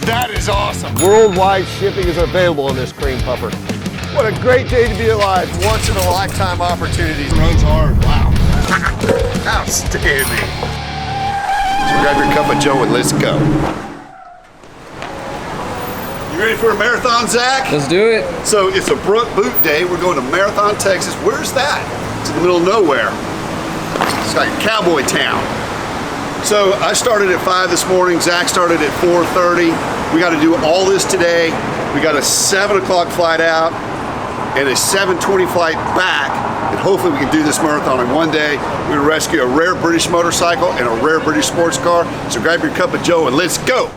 That is awesome. Worldwide shipping is available on this cream puffer. What a great day to be alive. Once in a lifetime opportunity. Runs hard. Wow. Outstanding. So grab your cup of Joe and let's go. You ready for a marathon, Zach? Let's do it. So it's a boot day. We're going to Marathon, Texas. Where's that? It's in the middle of nowhere. It's like a cowboy town. So I started at 5 this morning. Zach started at 4:30. We got to do all this today. We got a 7 o'clock flight out and a 7:20 flight back. And hopefully we can do this marathon in one day. We're gonna rescue a rare British motorcycle and a rare British sports car. So grab your cup of Joe and let's go.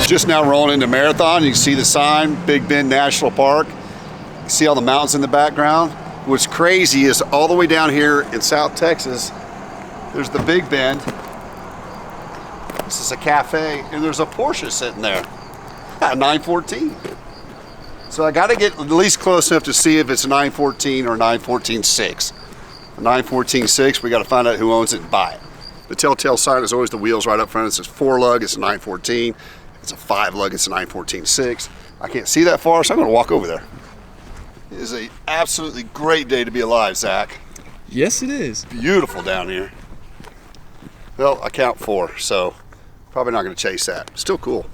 Just now rolling into Marathon. You can see the sign, Big Bend National Park. You see all the mountains in the background. What's crazy is all the way down here in South Texas, there's the Big Bend. This is a cafe, and there's a Porsche sitting there, a 914. So I gotta get at least close enough to see if it's a 914 or a 914.6. A 914.6, we gotta find out who owns it and buy it. The telltale sign is always the wheels right up front. It says 4 lug, it's a 914. It's a 5 lug, it's a 914.6. I can't see that far, so I'm gonna walk over there. It is an absolutely great day to be alive, Zach. Yes, it is. Beautiful down here. Well, I count 4, so probably not gonna chase that. Still cool.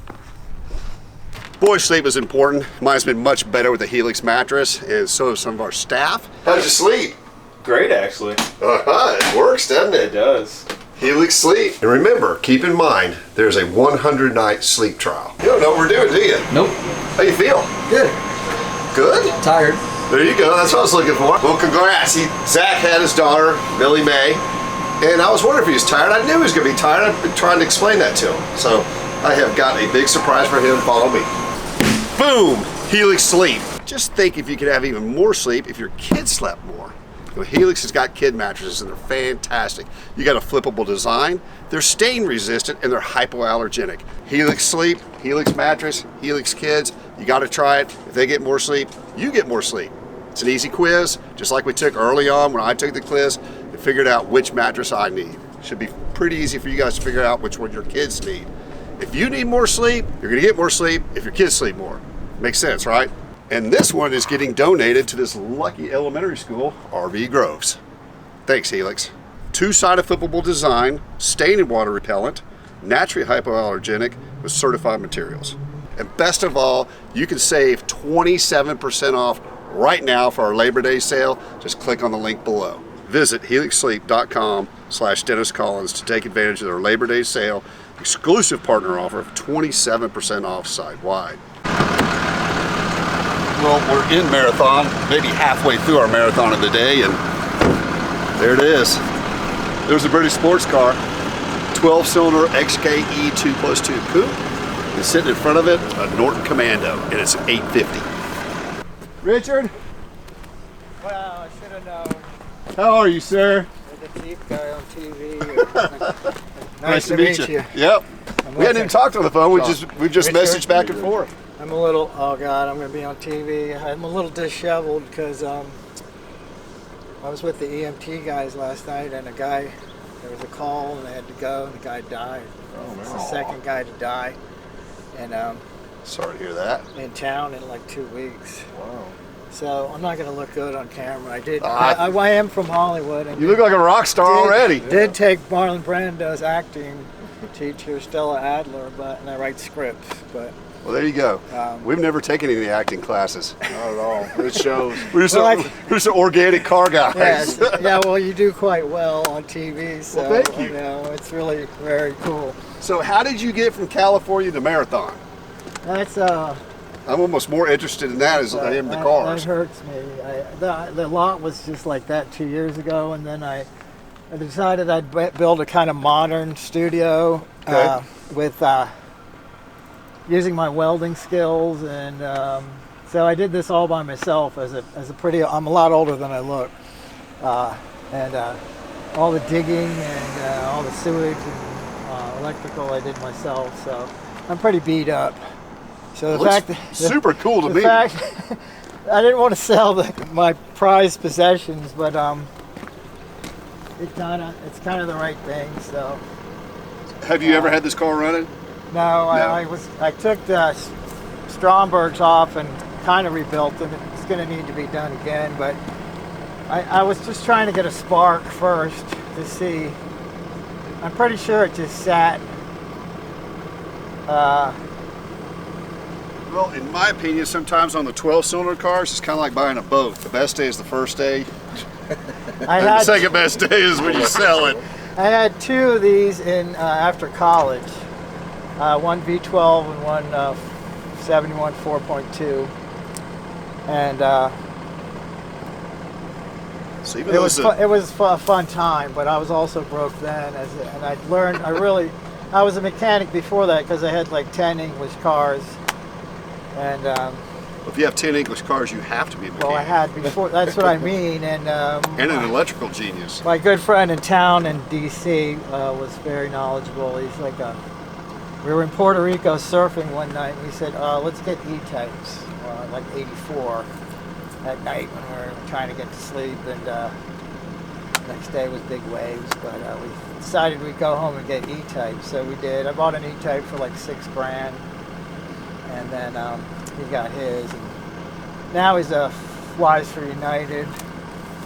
Boy, sleep is important. Mine's been much better with the Helix mattress, and so have some of our staff. How'd you sleep? Great, actually. It works, doesn't it? It does. Helix Sleep. And remember, keep in mind, there's a 100-night sleep trial. You don't know what we're doing, do you? Nope. How you feel? Good. Good? Tired. There you go, that's what I was looking for. Well, congrats. Zach had his daughter, Millie Mae, and I was wondering if he was tired. I knew he was gonna be tired. I've been trying to explain that to him. So I have got a big surprise for him. Follow me. Boom, Helix Sleep. Just think if you could have even more sleep if your kids slept more. Helix has got kid mattresses and they're fantastic. You got a flippable design, they're stain resistant, and they're hypoallergenic. Helix Sleep, Helix Mattress, Helix Kids, you gotta try it. If they get more sleep, you get more sleep. It's an easy quiz, just like we took early on when I took the quiz and figured out which mattress I need. Should be pretty easy for you guys to figure out which one your kids need. If you need more sleep, you're gonna get more sleep if your kids sleep more. Makes sense, right? And this one is getting donated to this lucky elementary school, RV Groves. Thanks, Helix. 2-sided flippable design, stain and water repellent, naturally hypoallergenic with certified materials. And best of all, you can save 27% off right now for our Labor Day sale. Just click on the link below. Visit helixsleep.com/Dennis Collins to take advantage of their Labor Day sale, exclusive partner offer of 27% off site-wide. Well, we're in Marathon, maybe halfway through our marathon of the day, and there it is. There's a British sports car, 12-cylinder XKE 2+2 coupe, and sitting in front of it, a Norton Commando, and it's an 850. Richard? Well, I should have known. How are you, sir? You're the Jeep guy on TV. Nice to meet you. Yep. We hadn't even talked on the phone, we just messaged back and forth. I'm a little, oh God, I'm going to be on TV. I'm a little disheveled because I was with the EMT guys last night, and there was a call and they had to go, and the guy died. It's the second guy to die. And sorry to hear that. In town in like 2 weeks. Wow. So I'm not going to look good on camera. I am from Hollywood. And you look like a rock star already. Did take Marlon Brando's acting teacher, Stella Adler, and I write scripts, but Well, there you go. We've never taken any acting classes. Not at all. It shows. We're just organic car guys. Yes. Yeah, well, you do quite well on TV, so Well, thank you. you know, it's really very cool. So how did you get from California to Marathon? That's I'm almost more interested in that as I am the cars. That hurts me. The lot was just like that 2 years ago, and then I decided I'd build a kind of modern studio with using my welding skills, and so I did this all by myself as a pretty. I'm a lot older than I look, and all the digging and all the sewage and electrical I did myself. So I'm pretty beat up. So the fact that super cool to me. I didn't want to sell my prized possessions, but it's kind of the right thing. So. Have you ever had this car running? No, I took the Strombergs off and kind of rebuilt them. It's going to need to be done again, but I was just trying to get a spark first to see. I'm pretty sure it just sat. Well, in my opinion, sometimes on the 12-cylinder cars, it's kind of like buying a boat. The best day is the first day. The second best day is when you sell it. I had two of these in after college. One V12 and one 71 4.2. And so even it was a fun time, but I was also broke then. And I learned, I was a mechanic before that because I had like 10 English cars. And if you have 10 English cars, you have to be a mechanic. well, I had before. That's what I mean. And an electrical genius. my good friend in town in D.C. Was very knowledgeable. He's like we were in Puerto Rico surfing one night, and he said, let's get E-types, like 84, at night when we were trying to get to sleep. And next day was big waves, but we decided we'd go home and get E-types. So we did. I bought an E-type for like $6,000. And then he got his, and now he's flies for United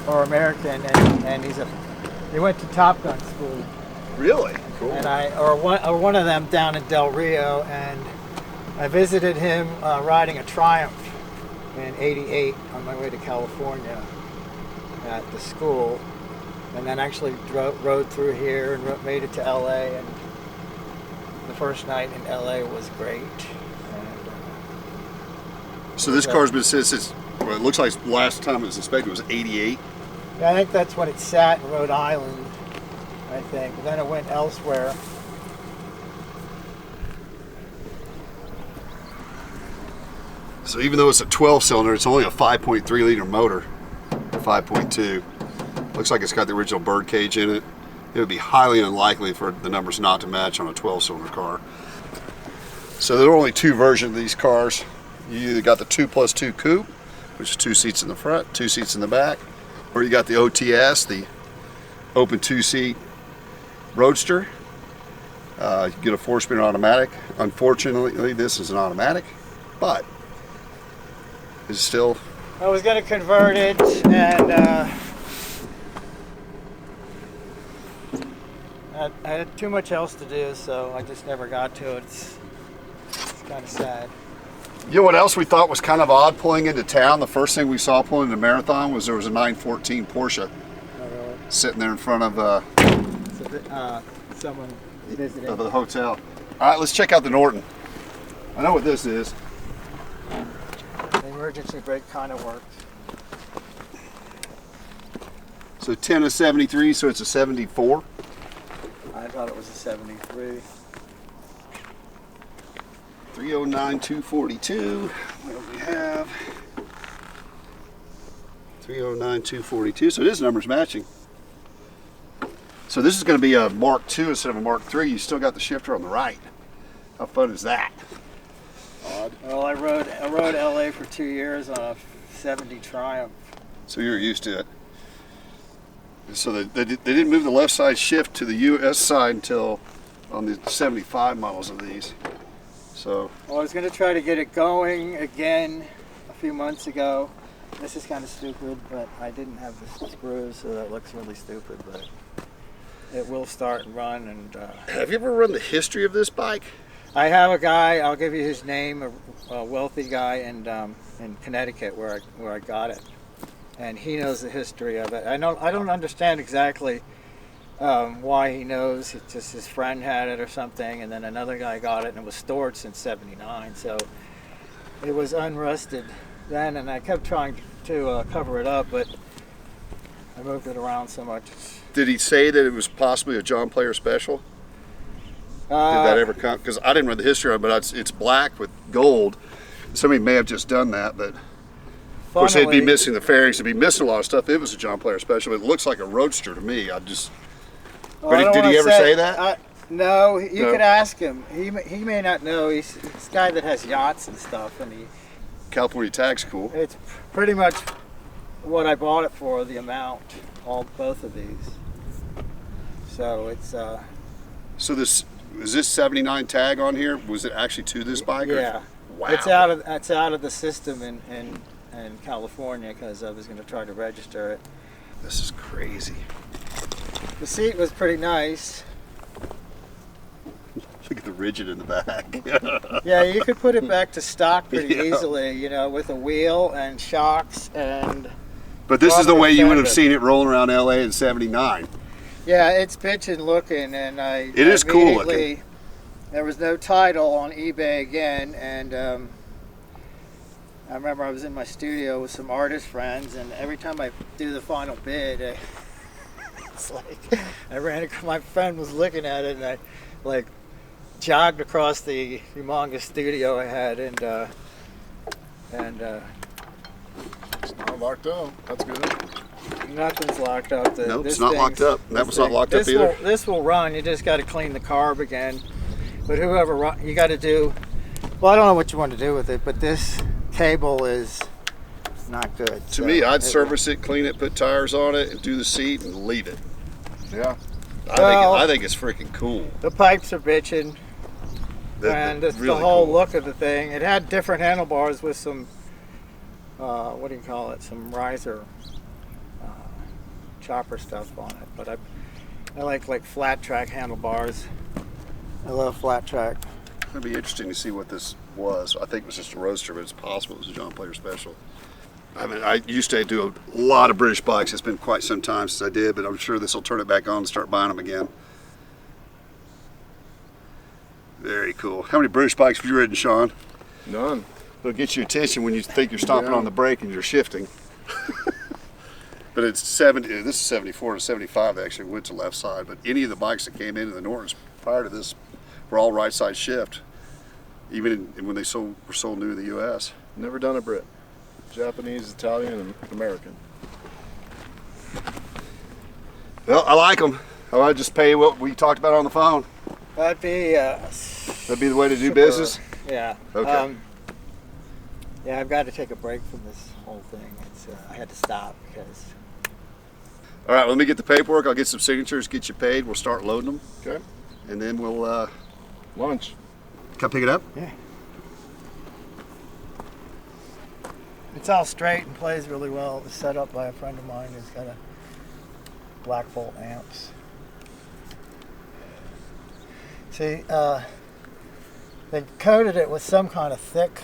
or American, and he went to Top Gun school. Really? Cool. And or one of them down in Del Rio, and I visited him riding a Triumph in '88 on my way to California at the school, and then actually rode through here and made it to LA, and the first night in LA was great. So this car's been since well, it looks like last time it was inspected was '88. Yeah, I think that's when it sat in Rhode Island, I think. And then it went elsewhere. So even though it's a 12-cylinder, it's only a 5.3 liter motor, 5.2. Looks like it's got the original bird cage in it. It would be highly unlikely for the numbers not to match on a 12-cylinder car. So there are only two versions of these cars. You either got the 2+2 coupe, which is 2 seats in the front, 2 seats in the back, or you got the OTS, the open 2-seat roadster. You get a 4-speed automatic. Unfortunately, this is an automatic, but it's still. I was going to convert it, and I had too much else to do, so I just never got to it. It's kind of sad. You know what else we thought was kind of odd pulling into town? The first thing we saw pulling into Marathon was there was a 914 Porsche sitting there in front of someone visiting. of the hotel. All right, let's check out the Norton. I know what this is. The emergency brake kind of works. So 10 of 73, so it's a 74. I thought it was a 73. 309-242. What do we have? 309-242. So this number's matching. So this is going to be a Mark II instead of a Mark III. You still got the shifter on the right. How fun is that? Odd. Well, I rode LA for 2 years on a 70 Triumph. So you're used to it. So they didn't move the left side shift to the US side until on the 75 models of these. So. Well, I was going to try to get it going again a few months ago. This is kind of stupid, but I didn't have the screws, so that looks really stupid, but it will start and run. And have you ever run the history of this bike? I have a guy. I'll give you his name. A wealthy guy in Connecticut where I got it, and he knows the history of it. I don't understand exactly why he knows. It's just his friend had it or something, and then another guy got it, and it was stored since '79. So it was unrusted then, and I kept trying to cover it up, but I moved it around so much. Did he say that it was possibly a John Player special? Did that ever come? Because I didn't read the history of it, but it's black with gold. Somebody may have just done that, but of course they'd be missing the fairings, they'd be missing a lot of stuff. It was a John Player special. It looks like a Roadster to me. Did he ever say that? No, you could ask him. He may not know. He's a guy that has yachts and stuff, and California tag's cool. it's pretty much what I bought it for, the amount, both of these. So it's So is this 79 tag on here? Was it actually to this bike? yeah. Wow. It's out of the system in California because I was going to try to register it. This is crazy. The seat was pretty nice. Look at the rigid in the back. Yeah, you could put it back to stock pretty Yeah. easily, you know, with a wheel and shocks and. But this is the way you would have Fender. seen it rolling around LA in 79. Yeah, it's bitchin' looking, and It is cool looking. There was no title on eBay again, and I remember I was in my studio with some artist friends, and every time I do the final bid, it's like I ran. My friend was looking at it, and I like jogged across the humongous studio I had, and It's not locked up. That's good. nothing's locked up. Nope, it's not locked up. That was not locked up this either. This will run. You just got to clean the carb again. But you got to do. Well, I don't know what you want to do with it, but this cable is not good. To me, I'd service it, clean it, put tires on it, and do the seat and leave it. Yeah. I think it's freaking cool. The pipes are bitching, and it's really the whole cool. look of the thing. It had different handlebars with some, what do you call it? Some riser chopper stuff on it. But I like flat track handlebars. I love flat track. It'd be interesting to see what this was. I think it was just a Roadster, but it's possible it was a John Player special. I mean, I used to do a lot of British bikes. It's been quite some time since I did, but I'm sure this will turn it back on and start buying them again. Very cool. How many British bikes have you ridden, Sean? None. It'll get your attention when you think you're stomping Yeah. on the brake and you're shifting. But it's 70. This is 74 to 75. They actually went to left side. But any of the bikes that came into the Nortons prior to this were all right side shift. Even when they were sold new in the U.S. Never done a Brit. Japanese, Italian, and American. Well, I like them. I'll just pay you what we talked about on the phone. That'd be That'd be the way to do business. Yeah. Okay. Yeah, I've got to take a break from this whole thing. I had to stop because. All right, let me get the paperwork. I'll get some signatures, get you paid. We'll start loading them, Okay. and then we'll Lunch. come pick it up. Yeah. It's all straight and plays really well. It's set up by a friend of mine who's got a Black Bolt amps. See, they coated it with some kind of thick.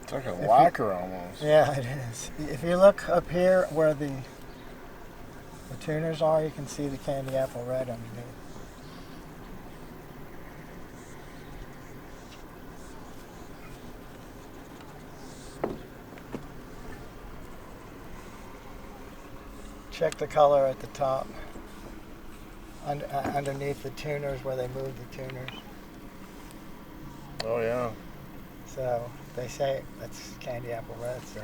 It's like a lacquer almost. Yeah, it is. If you look up here where the tuners are, you can see the candy apple red underneath. Check the color at the top. Underneath the tuners where they move the tuners. Oh yeah. So they say that's candy apple red. So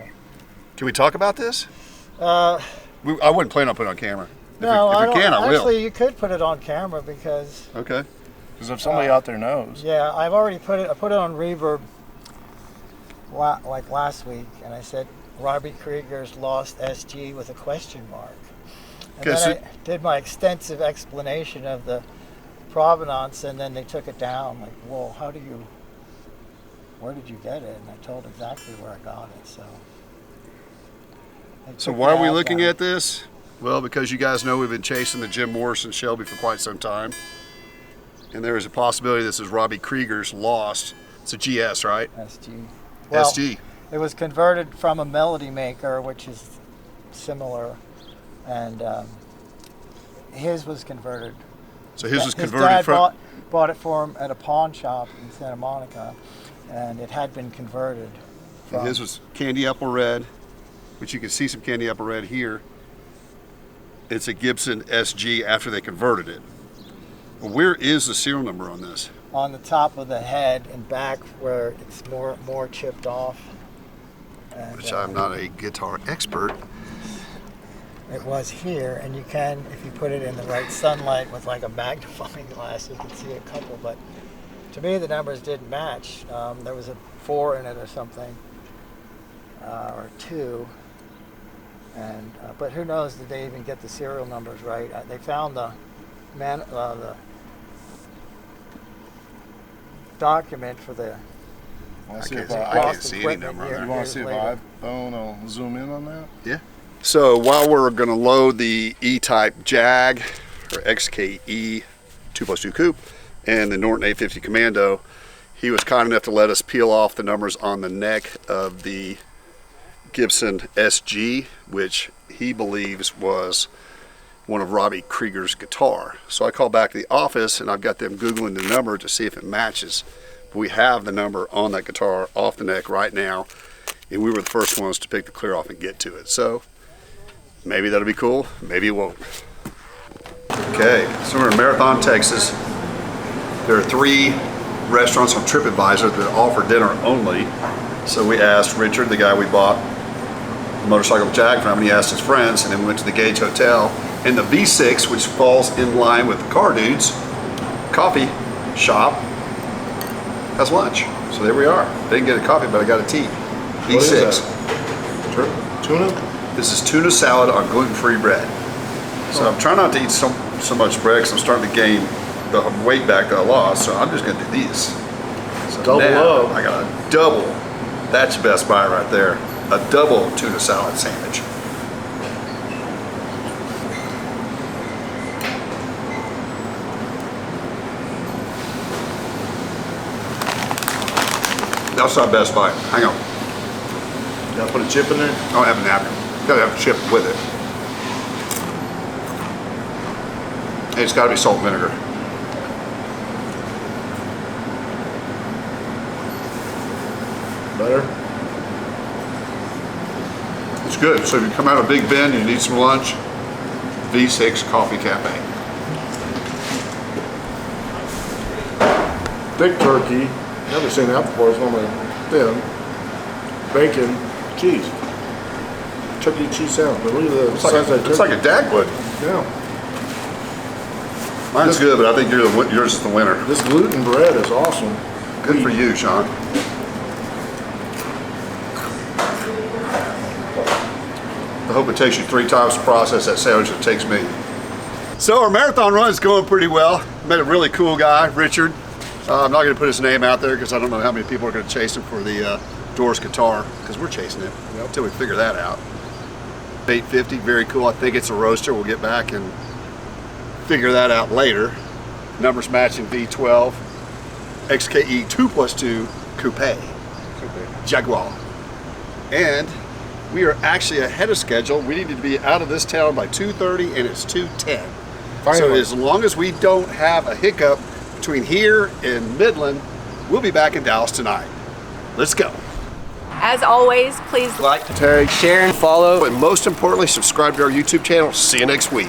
Can we talk about this? I wouldn't plan on putting it on camera. no, if I we don't. can, I will. Actually, you could put it on camera because Okay. Because if somebody out there knows. yeah, I've already put it. I put it on Reverb like last week, and I said Robby Krieger's lost SG with a question mark. And then I did my extensive explanation of the provenance, and then they took it down. Like, well, where did you get it? And I told exactly where I got it. So. So why are we looking at this? Well, because you guys know we've been chasing the Jim Morrison Shelby for quite some time. And there is a possibility this is Robby Krieger's Lost. It's a GS, right? SG. Well, SG. it was converted from a Melody Maker, which is similar, and his was converted. So his was His converted dad from. bought it for him at a pawn shop in Santa Monica, and it had been converted. And his was candy apple red, which you can see some candy apple red here. It's a Gibson SG after they converted it. Well, where is the serial number on this? On the top of the head and back where it's more chipped off. And, Which I'm not a guitar expert. It was here, and you can, if you put it in the right sunlight with like a magnifying glass, you can see a couple, but to me the numbers didn't match. There was a 4 in it or something, or 2, and but who knows, did they even get the serial numbers right? They found the document for the Want to see if I can't see any number on there. You want to see if iPhone will zoom in on that? Yeah. So while we're going to load the E-Type Jag or XKE 2+2 coupe and the Norton 850 Commando, he was kind enough to let us peel off the numbers on the neck of the Gibson SG, which he believes was one of Robby Krieger's guitar. So I called back to the office and I've got them Googling the number to see if it matches. We have the number on that guitar off the neck right now, and we were the first ones to pick the clear off and get to it. So maybe that'll be cool, maybe it won't. Okay, so we're in Marathon, Texas. There are 3 restaurants on TripAdvisor that offer dinner only. So we asked Richard, the guy we bought the motorcycle Jag from, and he asked his friends, and then we went to the Gage Hotel. And the V6, which falls in line with the Car Dudes coffee shop, has lunch. So there we are. I didn't get a coffee, but I got a tea. V6. Tuna? This is tuna salad on gluten-free bread. So I'm trying not to eat so much bread because I'm starting to gain the weight back that I lost. So I'm just going to do these. So Double now up. I got a double. That's your best buy right there. A double tuna salad sandwich. That's our best buy. Hang on. Gotta put a chip in there? I don't have a napkin. Gotta have a chip with it. And it's gotta be salt and vinegar. Better? It's good. So if you come out of Big Bend, you need some lunch, V6 Coffee Cafe. Thick turkey. Never seen that before. It's normally thin. Bacon, cheese. Turkey cheese sandwich. But look at the size of that turkey. It's like a Dagwood. Yeah. Mine's good, but I think yours is the winner. This gluten bread is awesome. Good for you, Sean. I hope it takes you 3 times to process that sandwich it takes me. So our marathon run is going pretty well. Met a really cool guy, Richard. I'm not going to put his name out there because I don't know how many people are going to chase him for the Doors guitar, because we're chasing it until we figure that out. 850, very cool. I think it's a roaster. We'll get back and figure that out later. Numbers matching V12, XKE 2+2 Coupe, Jaguar. And we are actually ahead of schedule. We needed to be out of this town by 2:30 and it's 2:10. So as long as we don't have a hiccup between here and Midland, we'll be back in Dallas tonight. Let's go. As always, please Like, tag, share, and follow, and most importantly, subscribe to our YouTube channel. See you next week.